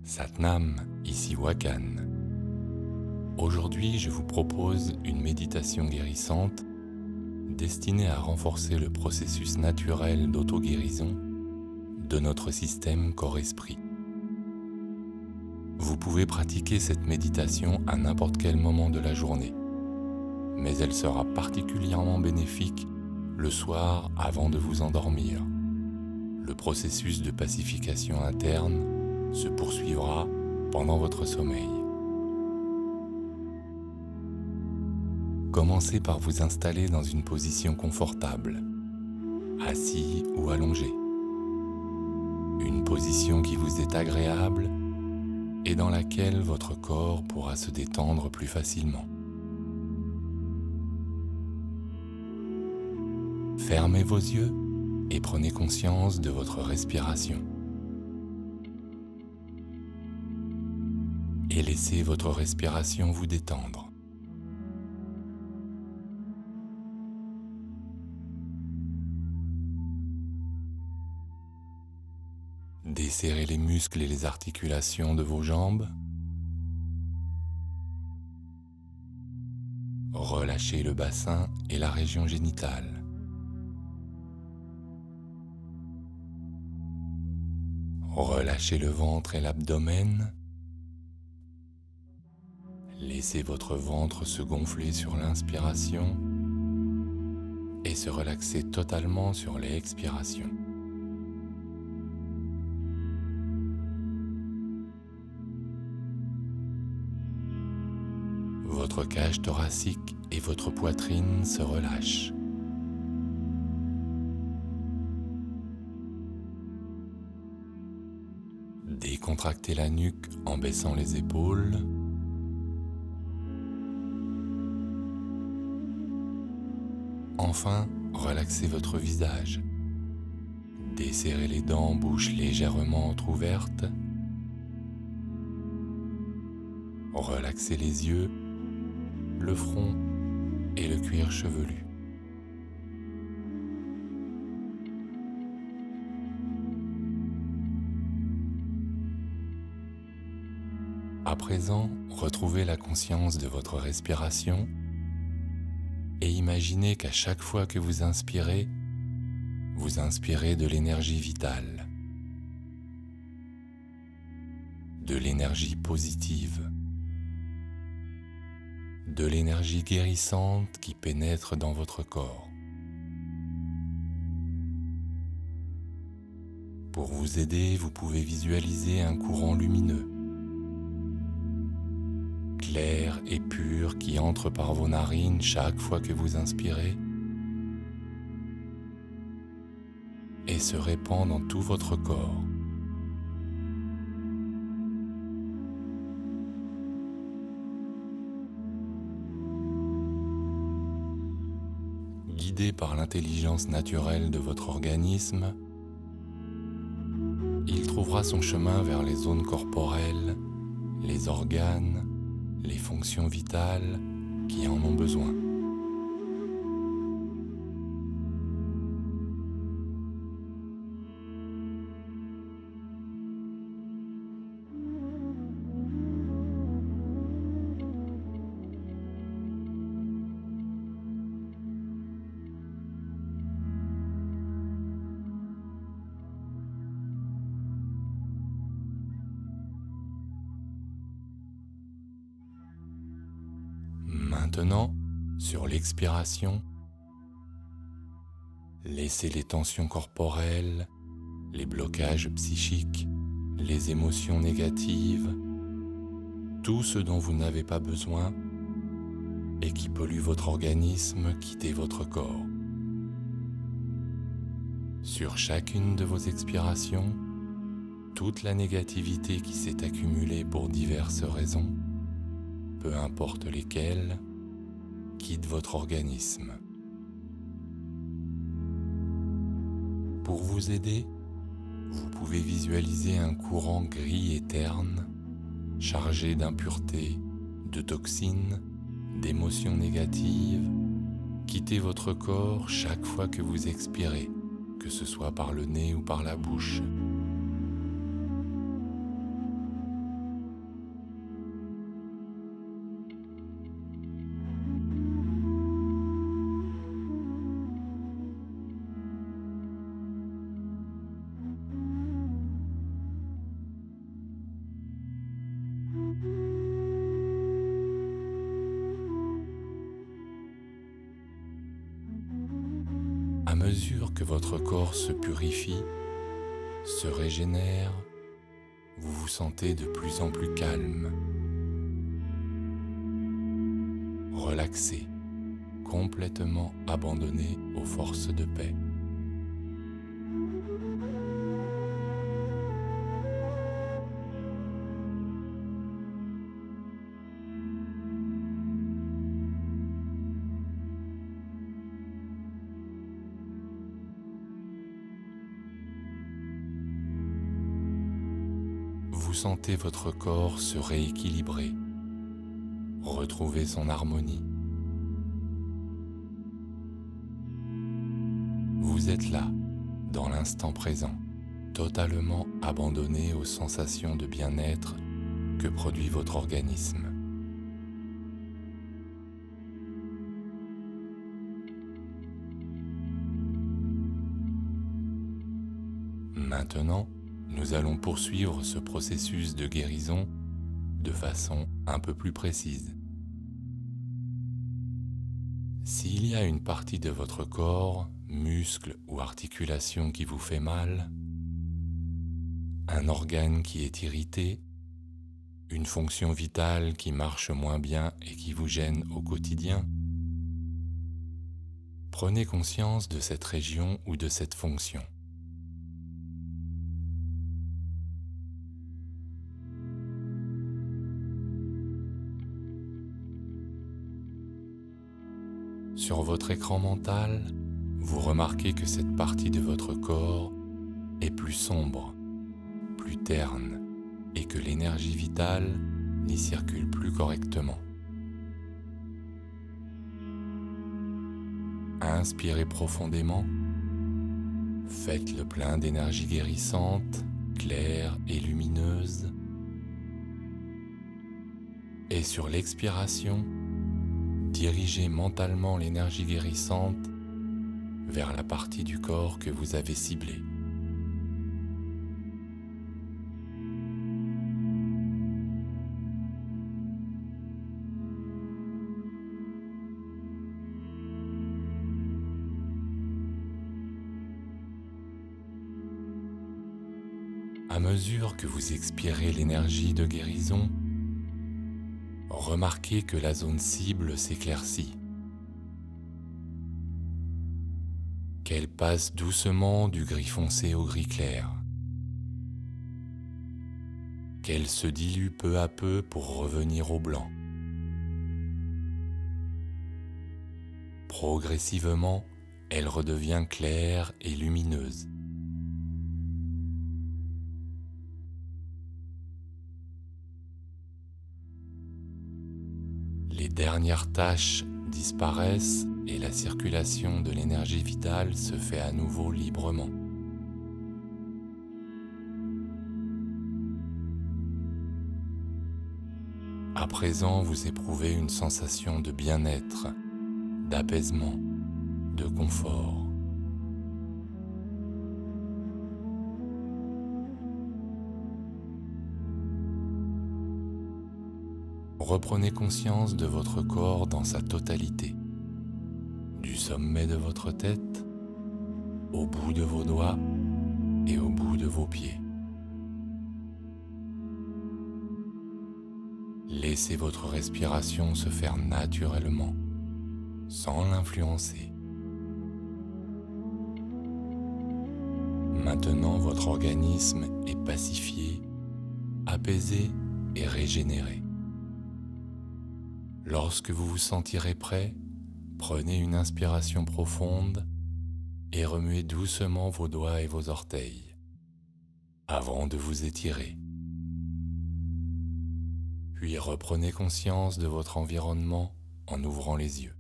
Satnam, ici Wakan. Aujourd'hui, je vous propose une méditation guérissante destinée à renforcer le processus naturel d'auto-guérison de notre système corps-esprit. Vous pouvez pratiquer cette méditation à n'importe quel moment de la journée, mais elle sera particulièrement bénéfique le soir avant de vous endormir. Le processus de pacification interne se poursuivra pendant votre sommeil. Commencez par vous installer dans une position confortable, assis ou allongé. Une position qui vous est agréable et dans laquelle votre corps pourra se détendre plus facilement. Fermez vos yeux et prenez conscience de votre respiration. Et laissez votre respiration vous détendre. Desserrez les muscles et les articulations de vos jambes. Relâchez le bassin et la région génitale. Relâchez le ventre et l'abdomen. Laissez votre ventre se gonfler sur l'inspiration et se relaxer totalement sur l'expiration. Votre cage thoracique et votre poitrine se relâchent. Décontractez la nuque en baissant les épaules. Enfin, relaxez votre visage. Desserrez les dents, bouche légèrement entr'ouvertes. Relaxez les yeux, le front et le cuir chevelu. À présent, retrouvez la conscience de votre respiration et imaginez qu'à chaque fois que vous inspirez de l'énergie vitale, de l'énergie positive, de l'énergie guérissante qui pénètre dans votre corps. Pour vous aider, vous pouvez visualiser un courant lumineux, clair et pur qui entre par vos narines chaque fois que vous inspirez et se répand dans tout votre corps. Guidé par l'intelligence naturelle de votre organisme, il trouvera son chemin vers les zones corporelles, les organes, les fonctions vitales qui en ont besoin. Maintenant, sur l'expiration, laissez les tensions corporelles, les blocages psychiques, les émotions négatives, tout ce dont vous n'avez pas besoin et qui pollue votre organisme quitter votre corps. Sur chacune de vos expirations, toute la négativité qui s'est accumulée pour diverses raisons, peu importe lesquelles, quitte votre organisme. Pour vous aider, vous pouvez visualiser un courant gris et terne, chargé d'impuretés, de toxines, d'émotions négatives, quitter votre corps chaque fois que vous expirez, que ce soit par le nez ou par la bouche. mesure que votre corps se purifie, se régénère, vous vous sentez de plus en plus calme, relaxé, complètement abandonné aux forces de paix. Vous sentez votre corps se rééquilibrer, retrouver son harmonie. Vous êtes là, dans l'instant présent, totalement abandonné aux sensations de bien-être que produit votre organisme. Maintenant, nous allons poursuivre ce processus de guérison de façon un peu plus précise. S'il y a une partie de votre corps, muscle ou articulation qui vous fait mal, un organe qui est irrité, une fonction vitale qui marche moins bien et qui vous gêne au quotidien, prenez conscience de cette région ou de cette fonction. Sur votre écran mental, vous remarquez que cette partie de votre corps est plus sombre, plus terne, et que l'énergie vitale n'y circule plus correctement. Inspirez profondément, faites le plein d'énergie guérissante, claire et lumineuse, et sur l'expiration, dirigez mentalement l'énergie guérissante vers la partie du corps que vous avez ciblée. À mesure que vous expirez l'énergie de guérison, remarquez que la zone cible s'éclaircit, qu'elle passe doucement du gris foncé au gris clair, qu'elle se dilue peu à peu pour revenir au blanc. Progressivement, elle redevient claire et lumineuse. Les dernières taches disparaissent et la circulation de l'énergie vitale se fait à nouveau librement. À présent, vous éprouvez une sensation de bien-être, d'apaisement, de confort. Reprenez conscience de votre corps dans sa totalité, du sommet de votre tête, au bout de vos doigts et au bout de vos pieds. Laissez votre respiration se faire naturellement, sans l'influencer. Maintenant, votre organisme est pacifié, apaisé et régénéré. Lorsque vous vous sentirez prêt, prenez une inspiration profonde et remuez doucement vos doigts et vos orteils avant de vous étirer. Puis reprenez conscience de votre environnement en ouvrant les yeux.